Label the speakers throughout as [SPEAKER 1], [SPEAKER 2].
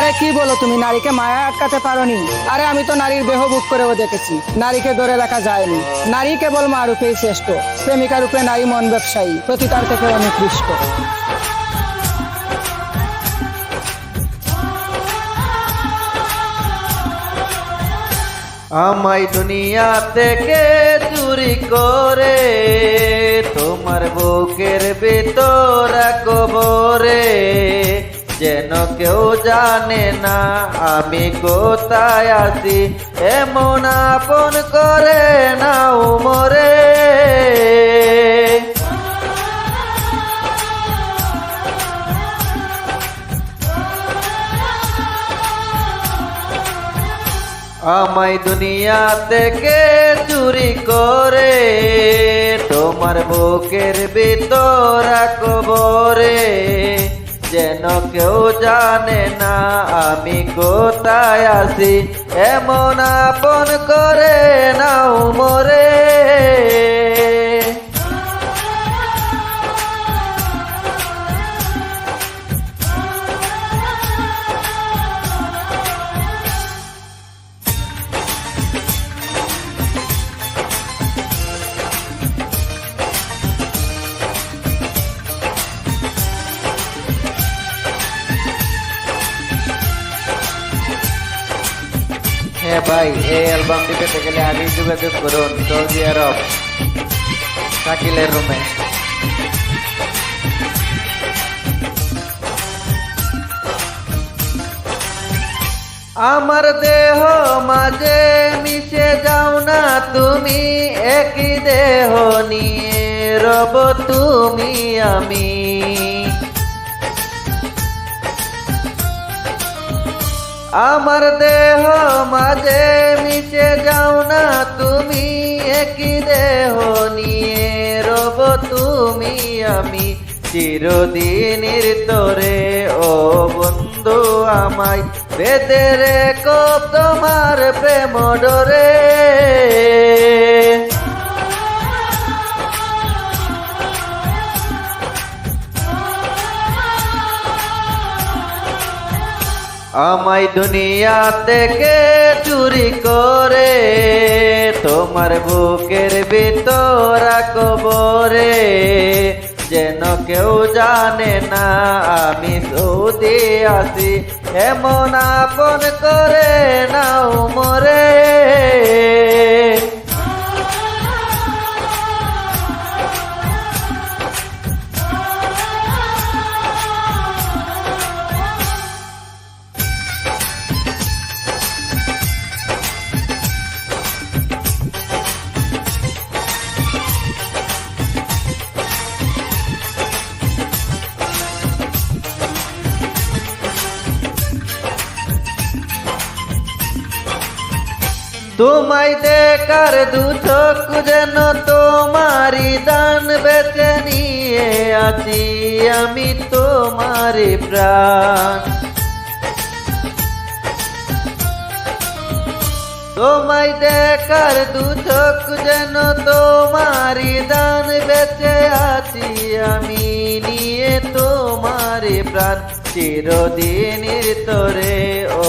[SPEAKER 1] আরে কি বলো তুমি, নারীকে মায়া আটকাতে পারোনি? আরে আমি তো নারীর দেহ বুক করেও দেখেছি, নারীকে ধরে রাখা যায়নি। নারী কেবল মা রূপেই শ্রেষ্ঠ, প্রেমিকা রূপে নারী মন ব্যবসায়ী, প্রতিতার থেকে অনুকৃষ্ট।
[SPEAKER 2] আমায় দুনিয়া থেকে চুরি করে তোমার বুকের ভিতর কবরে, যেন কেউ জানে না আমি কোথায় আছি, এমন আপন করে নাও মোরে। আমায় দুনিয়া থেকে চুরি করে তোমার বুকের ভিতর কবরে, যেন কেউ জানে না আমি কোথায় আছি, এমন আপন করে নাও মোরে। হ্যাঁ ভাই, এই অ্যালবামটি পেতে গেলে আগেই যোগাযোগ করুন সৌদি আরব, শাকিলের রুমে। আমার দেহ মাঝে মিশে যাও না তুমি, একই দেহ নিয়ে রব তুমি আমি। আমার দেহ মাঝে মিশে যাও না তুমি, একই দেহ নিয়ে রব তুমি আমি। চিরদিনের তোরে ও বন্ধু আমায় বেঁধে রেখো তোমার প্রেম ডোরে। আমায় দুনিয়া থেকে চুরি করে তোমার বুকের ভিতর কবরে, যেন কেউ জানে না আমি সৌদি আছি, এমন আপন করে নাও মোরে। তোমায় দেখার দু চোখ যেন তোমারি দান, বেঁচে নিয়ে আছি আমি তোমারি প্রাণ। তোমায় দেখার দু চোখ যেন তোমারি দান, বেঁচে আছি আমি নিয়ে তোমারি প্রাণ। চিরদিনের তোরে ও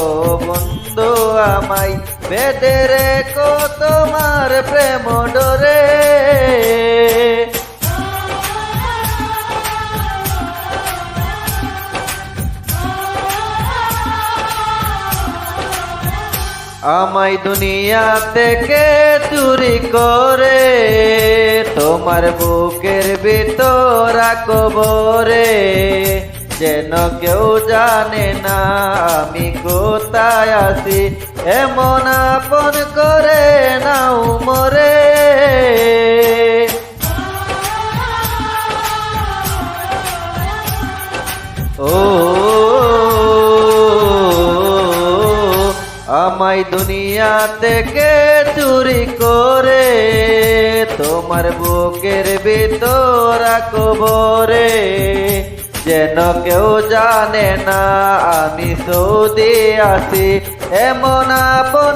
[SPEAKER 2] বন্ধু আমায় বেঁধে রেখো তোমার প্রেম ডোরে। আমায় দুনিয়া থেকে চুরি করে তোমার বুকের ভিতর কবরে, যেন কেউ জানে না আমি কোথায় আছি, এমন আপন করে নাও মোরে। ও আমায় দুনিয়া থেকে চুরি করে তোমার বুকের ভিতর কবরে, যেন কেউ জানে না আমি সৌদি আছি, এমন আপন